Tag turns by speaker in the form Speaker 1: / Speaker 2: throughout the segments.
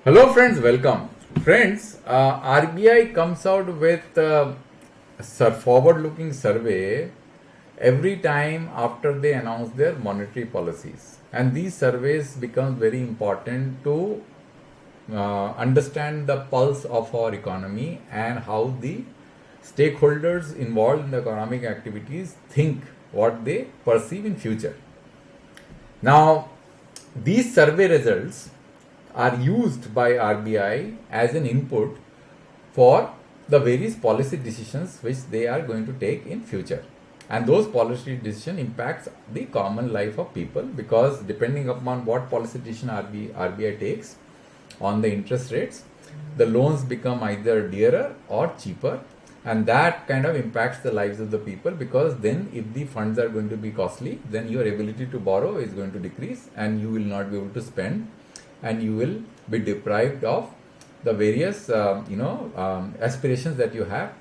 Speaker 1: Hello friends, welcome. Friends, RBI comes out with a forward-looking survey every time after they announce their monetary policies. And these surveys become very important to understand the pulse of our economy and how the stakeholders involved in the economic activities think what they perceive in future. Now, these survey results are used by RBI as an input for the various policy decisions which they are going to take in future. And those policy decision impacts the common life of people, because depending upon what policy decision RBI takes on the interest rates, the loans become either dearer or cheaper, and that kind of impacts the lives of the people, because then if the funds are going to be costly, then your ability to borrow is going to decrease and you will not be able to spend, and you will be deprived of the various aspirations that you have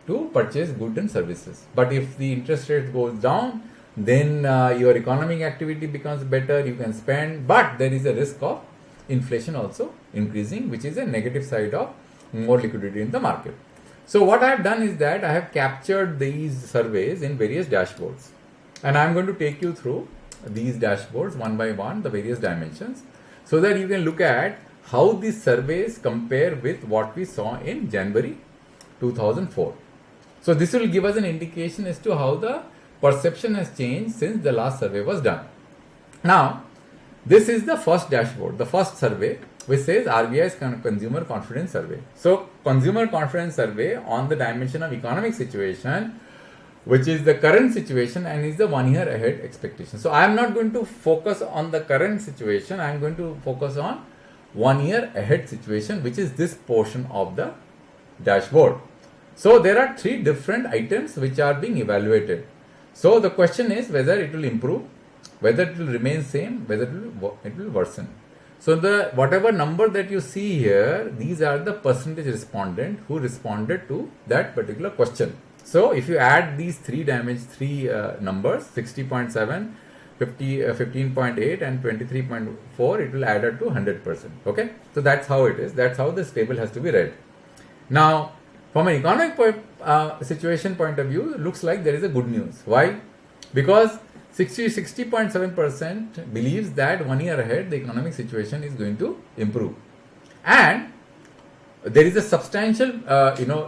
Speaker 1: to purchase goods and services. But if the interest rate goes down, then your economic activity becomes better, you can spend, but there is a risk of inflation also increasing, which is a negative side of more liquidity in the market. So what I have done is that I have captured these surveys in various dashboards, and I am going to take you through these dashboards one by one, the various dimensions, so that you can look at how these surveys compare with what we saw in January 2004. So this will give us an indication as to how the perception has changed since the last survey was done. Now, this is the first dashboard, the first survey, which says RBI's Consumer Confidence Survey. So, Consumer Confidence Survey on the dimension of economic situation, which is the current situation and is the 1 year ahead expectation. So I am not going to focus on the current situation, I am going to focus on 1 year ahead situation, which is this portion of the dashboard. So there are three different items which are being evaluated. So the question is whether it will improve, whether it will remain same, whether it will worsen. So the whatever number that you see here, these are the percentage respondent who responded to that particular question. So if you add these three numbers, 60.7, 15.8 and 23.4, it will add up to 100%. Okay, so that's how it is. That's how this table has to be read. Now, from an economic situation point of view, it looks like there is a good news. Why? Because 60.7% believes that 1 year ahead the economic situation is going to improve, and there is a substantial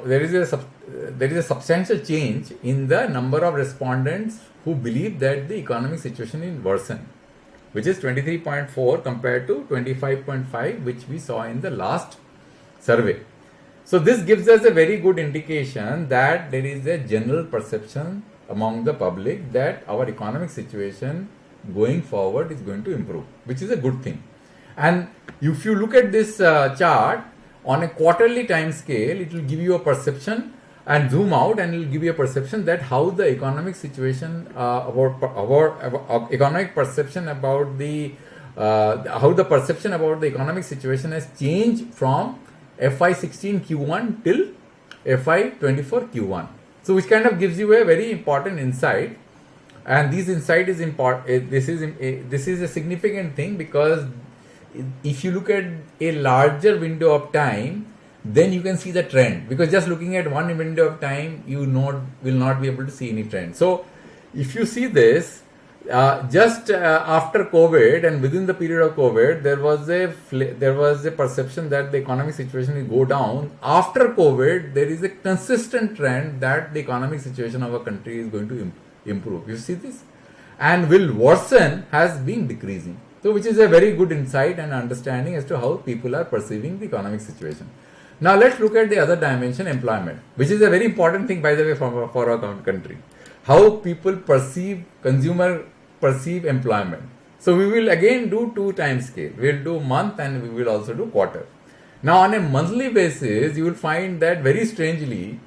Speaker 1: there is a substantial change in the number of respondents who believe that the economic situation is worsen, which is 23.4 compared to 25.5 which we saw in the last survey. So this gives us a very good indication that there is a general perception among the public that our economic situation going forward is going to improve, which is a good thing. And if you look at this chart on a quarterly time scale, it will give you a perception, and zoom out and it will give you a perception that how the economic situation economic perception about the how the perception about the economic situation has changed from FY16 Q1 till FY24 Q1. So which kind of gives you a very important insight, and this insight is important. This is a significant thing, because if you look at a larger window of time, then you can see the trend, because just looking at one window of time, you will not be able to see any trend. So if you see this, just after COVID and within the period of COVID, there was a perception that the economic situation will go down. After COVID, there is a consistent trend that the economic situation of a country is going to improve. You see this, and will worsen has been decreasing. So which is a very good insight and understanding as to how people are perceiving the economic situation. Now let's look at the other dimension, employment, which is a very important thing, by the way, for our country. How people consumer perceive employment. So we will again do two time scale. We will do month and we will also do quarter. Now on a monthly basis, you will find that very strangely,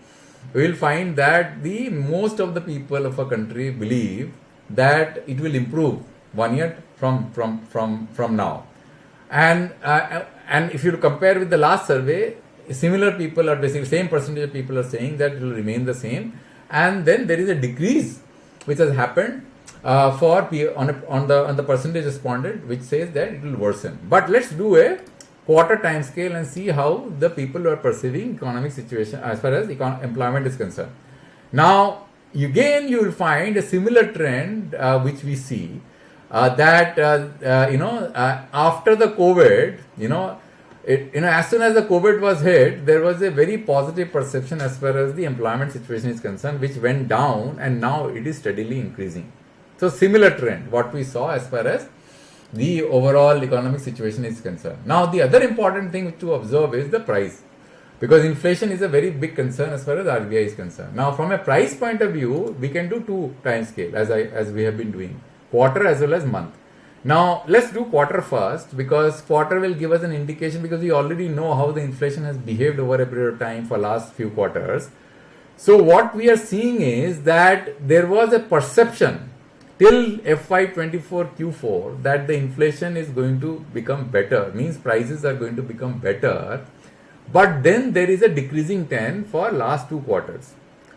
Speaker 1: we will find that the most of the people of a country believe that it will improve 1 year from now. And if you compare with the last survey, similar people are basically same percentage of people are saying that it will remain the same, and then there is a decrease which has happened on the percentage responded, which says that it will worsen. But let's do a quarter time scale and see how the people are perceiving economic situation as far as employment is concerned. Now, again, you will find a similar trend which we see that after the COVID, as soon as the COVID was hit, there was a very positive perception as far as the employment situation is concerned, which went down and now it is steadily increasing. So similar trend, what we saw as far as the overall economic situation is concerned. Now, the other important thing to observe is the price, because inflation is a very big concern as far as RBI is concerned. Now, from a price point of view, we can do two time scale as we have been doing, quarter as well as month. Now, let's do quarter first, because quarter will give us an indication, because we already know how the inflation has behaved over a period of time for last few quarters. So what we are seeing is that there was a perception till FY24 Q4 that the inflation is going to become better, means prices are going to become better, but then there is a decreasing trend for last two quarters,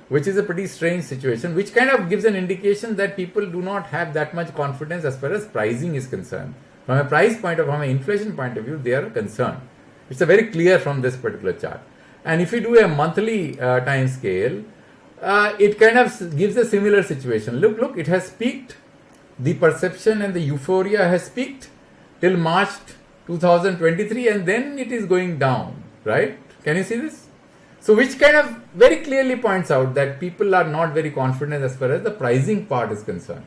Speaker 1: which is a pretty strange situation, which kind of gives an indication that people do not have that much confidence as far as pricing is concerned. From a price point of, from an inflation point of view, they are concerned. It's a very clear from this particular chart. And if you do a monthly time scale, it kind of gives a similar situation. Look, it has peaked. The perception and the euphoria has peaked till March 2023, and then it is going down, right? Can you see this? So which kind of very clearly points out that people are not very confident as far as the pricing part is concerned.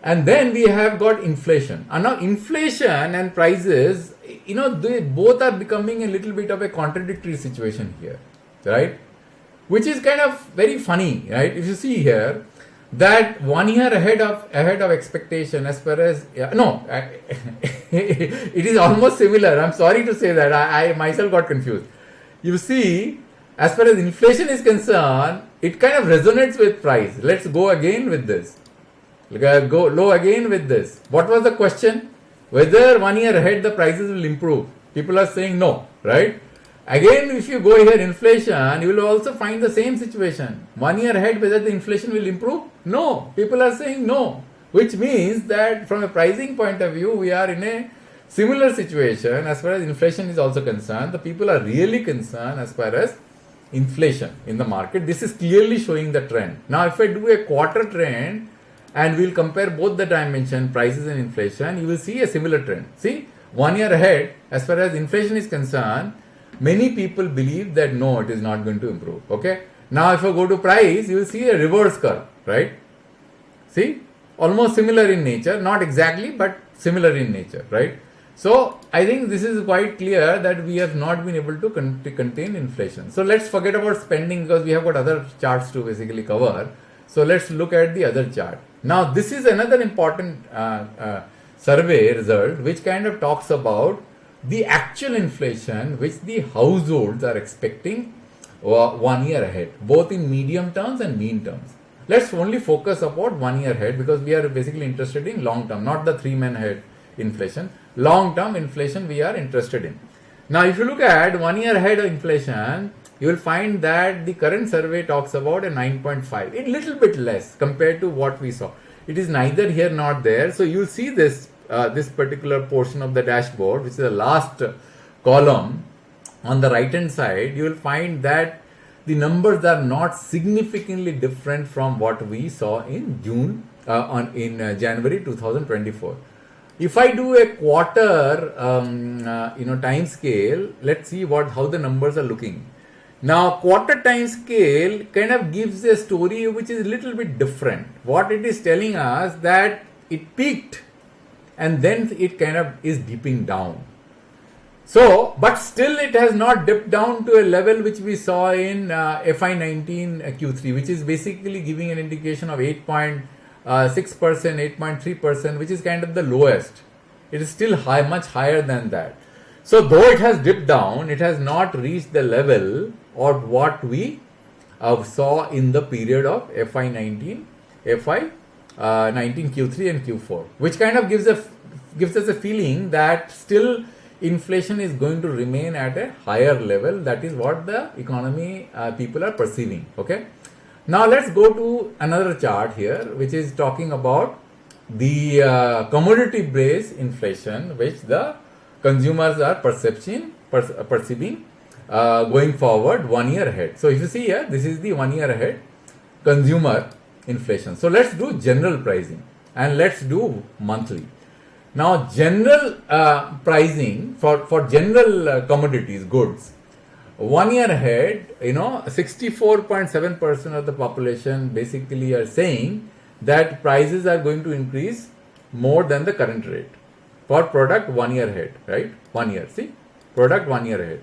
Speaker 1: And then we have got inflation. And now inflation and prices, they both are becoming a little bit of a contradictory situation here, right? Which is kind of very funny, right? If you see here, that 1 year ahead of expectation as far as, it is almost similar. I'm sorry to say that. I myself got confused. You see, as far as inflation is concerned, it kind of resonates with price. Let's go again with this. Go low again with this. What was the question? Whether 1 year ahead the prices will improve. People are saying no, right? Again, if you go here inflation, you will also find the same situation. 1 year ahead, whether the inflation will improve? No. People are saying no. Which means that from a pricing point of view, we are in a similar situation as far as inflation is also concerned. The people are really concerned as far as inflation in the market. This is clearly showing the trend. Now, if I do a quarter trend and we'll compare both the dimension, prices and inflation, you will see a similar trend. See, 1 year ahead, as far as inflation is concerned, many people believe that no, it is not going to improve. Okay. Now, if I go to price, you will see a reverse curve, right? See, almost similar in nature, not exactly, but similar in nature, right? So, I think this is quite clear that we have not been able to contain inflation. So, let's forget about spending, because we have got other charts to basically cover. So, let's look at the other chart. Now, this is another important survey result which kind of talks about the actual inflation which the households are expecting 1 year ahead, both in medium terms and mean terms. Let's only focus about 1 year ahead, because we are basically interested in long term, not the 3 month ahead inflation. Long term inflation we are interested in. Now, if you look at 1 year ahead of inflation, you will find that the current survey talks about a 9.5, a little bit less compared to what we saw. It is neither here nor there. So you will see this particular portion of the dashboard, which is the last column on the right hand side. You will find that the numbers are not significantly different from what we saw in January 2024. If I do a quarter time scale, let's see how the numbers are looking. Now, quarter time scale kind of gives a story which is a little bit different. What it is telling us that it peaked and then it kind of is dipping down. So, but still it has not dipped down to a level which we saw in FY19 Q3, which is basically giving an indication of 8.6%, 8.3%, which is kind of the lowest. It is still much higher than that. So, though it has dipped down, it has not reached the level of what we saw in the period of FY19 Q3 and Q4, which kind of gives us a feeling that still inflation is going to remain at a higher level. That is what the economy people are perceiving. Okay. Now let's go to another chart here, which is talking about the commodity based inflation, which the consumers are perceiving going forward 1 year ahead. So if you see here, this is the 1 year ahead consumer inflation. So let's do general pricing and let's do monthly. Now general pricing for general commodities, goods, 1 year ahead, 64.7% of the population basically are saying that prices are going to increase more than the current rate for product 1 year ahead, right? 1 year, see, product 1 year ahead.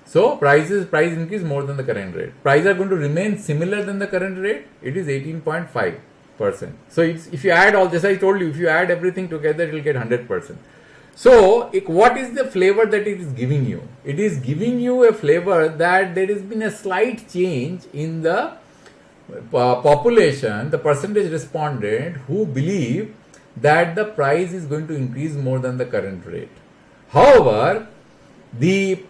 Speaker 1: So price increase more than the current rate. Prices are going to remain similar than the current rate. It is 18.5%. So if you add all this, I told you, if you add everything together, it will get 100%. So what is the flavor that it is giving you? It is giving you a flavor that there has been a slight change in the population, the percentage respondent who believe that the price is going to increase more than the current rate. However, the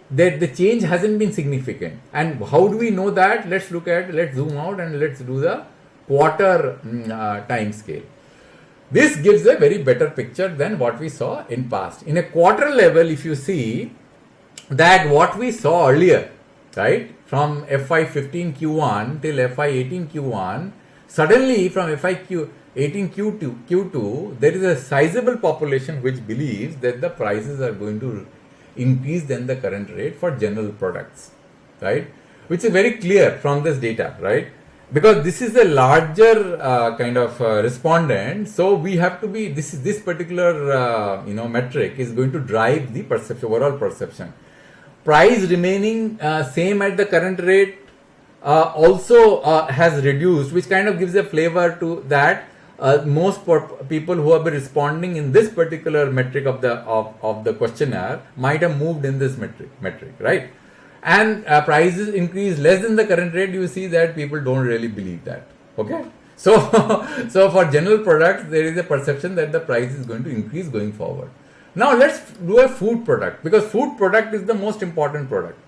Speaker 1: change hasn't been significant. And how do we know that? Let's zoom out and let's do the quarter time scale. This gives a very better picture than what we saw in past. In a quarter level, if you see that what we saw earlier, right, from FY15 Q1 till FY18 Q1, suddenly from FY18 Q2, there is a sizable population which believes that the prices are going to increase than the current rate for general products, right, which is very clear from this data, right? Because this is a larger kind of respondent, so we have to be, this particular metric is going to drive the perception, overall perception. Price remaining same at the current rate also has reduced, which kind of gives a flavor to that. Most people who have been responding in this particular metric of the questionnaire might have moved in this metric, right? And prices increase less than the current rate, you see that people don't really believe that. Okay, so for general products, there is a perception that the price is going to increase going forward. Now let's do a food product, because food product is the most important product,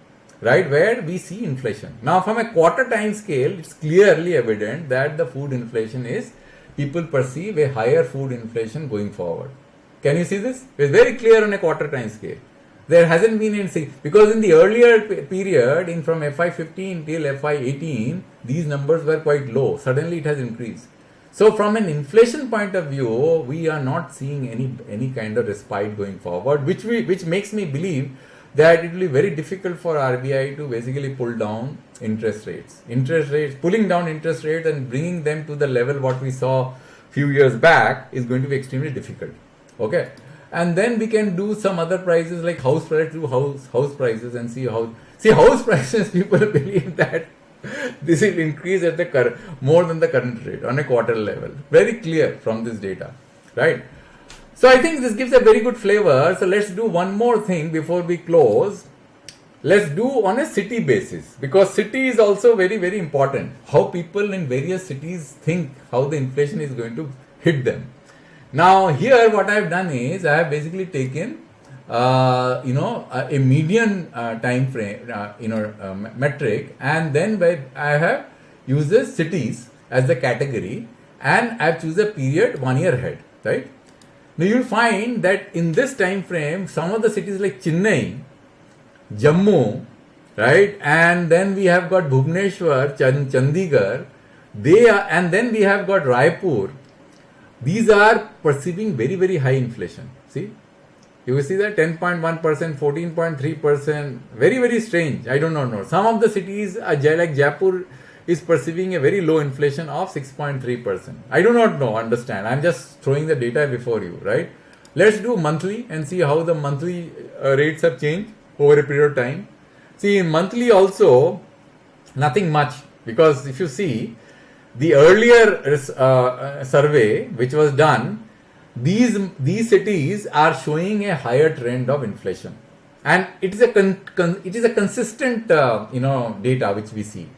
Speaker 1: right, where we see inflation. Now from a quarter time scale, it's clearly evident that the food inflation is, people perceive a higher food inflation going forward. Can you see this? It's very clear on a quarter time scale. There hasn't been anything, because in the earlier period, from FY15 till FY18, these numbers were quite low. Suddenly it has increased. So from an inflation point of view, we are not seeing any kind of respite going forward, which makes me believe that it will be very difficult for RBI to basically pull down interest rates. Pulling down interest rates and bringing them to the level what we saw few years back is going to be extremely difficult. Okay. And then we can do some other prices like house prices, house prices and see house prices, people believe that this will increase at the more than the current rate on a quarter level. Very clear from this data, right? So I think this gives a very good flavor. So let's do one more thing before we close. Let's do on a city basis, because city is also very, very important. How people in various cities think how the inflation is going to hit them. Now here what I have done is I have basically taken a median time frame metric, and then I have used the cities as the category, and I have chosen a period 1 year ahead, right? Now you will find that in this time frame, some of the cities like Chennai, Jammu, right, and then we have got Bhubaneswar, Chandigarh, and then we have got Raipur. These are perceiving very, very high inflation. See, you will see that 10.1%, 14.3%, very, very strange. I don't know. Some of the cities, like Jaipur, is perceiving a very low inflation of 6.3%. I do not know, understand. I'm just throwing the data before you, right? Let's do monthly and see how the monthly rates have changed over a period of time. See, in monthly also, nothing much, because if you see, the earlier survey which was done, these cities are showing a higher trend of inflation, and it is a consistent data which we see.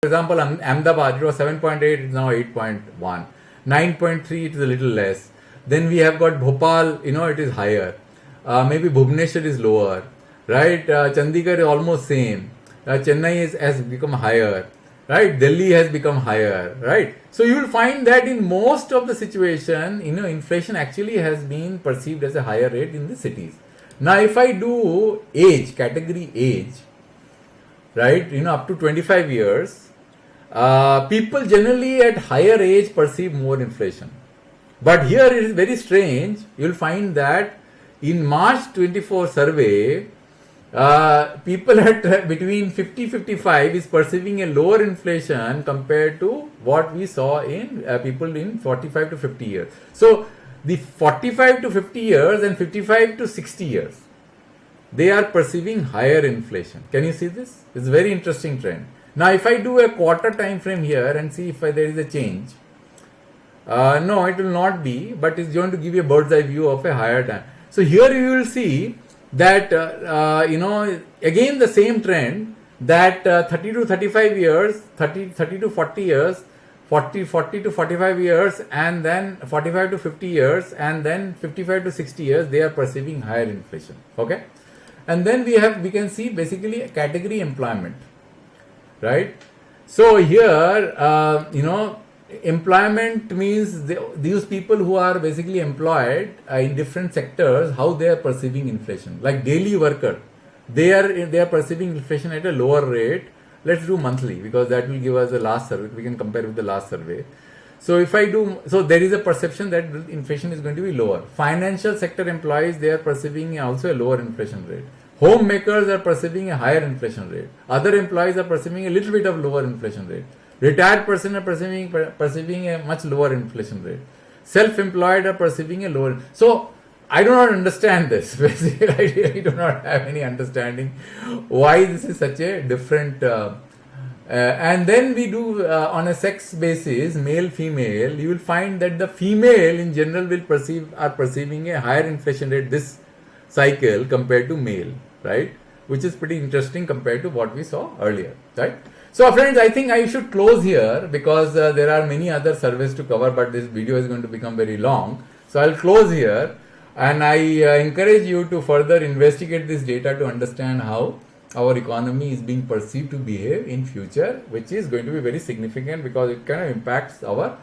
Speaker 1: For example, Ahmedabad, it was 7.8, it is now 8.1, 9.3, it is a little less. Then we have got Bhopal, it is higher. Maybe Bhubaneswar is lower, right? Chandigarh is almost same. Chennai has become higher. Right, Delhi has become higher, right? So you will find that in most of the situation, inflation actually has been perceived as a higher rate in the cities. Now, if I do age, category age, right, up to 25 years, people generally at higher age perceive more inflation. But here it is very strange. You'll find that in March 24 survey, people at between 50-55 is perceiving a lower inflation compared to what we saw in people in 45 to 50 years. So the 45 to 50 years and 55 to 60 years, they are perceiving higher inflation. Can you see this? It's a very interesting trend. Now, if I do a quarter time frame here and see if there is a change, no, it will not be, but it's going to give you a bird's eye view of a higher time. So here you will see that, again the same trend, that 30 to 35 years, 30 to 40 years, 40 to 45 years, and then 45 to 50 years, and then 55 to 60 years, they are perceiving higher inflation. Okay. And then we can see basically a category employment, right? So here, employment means these people who are basically employed in different sectors, how they are perceiving inflation. Like daily worker, they are perceiving inflation at a lower rate. Let's do monthly, because that will give us the last survey. We can compare with the last survey. So there is a perception that inflation is going to be lower. Financial sector employees, they are perceiving also a lower inflation rate. Homemakers are perceiving a higher inflation rate. Other employees are perceiving a little bit of lower inflation rate. Retired person are perceiving a much lower inflation rate. Self-employed are perceiving a lower. So I do not understand this. Basically, I really do not have any understanding why this is such a different. And then we do on a sex basis, male, female. You will find that the female in general are perceiving a higher inflation rate this cycle compared to male, right? Which is pretty interesting compared to what we saw earlier, right? So friends, I think I should close here because there are many other surveys to cover, but this video is going to become very long. So I'll close here, and I encourage you to further investigate this data to understand how our economy is being perceived to behave in future, which is going to be very significant because it kind of impacts our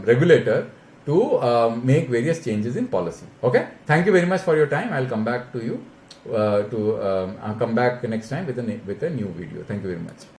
Speaker 1: regulator to make various changes in policy. Okay, thank you very much for your time. I'll come back to you come back next time with a new video. Thank you very much.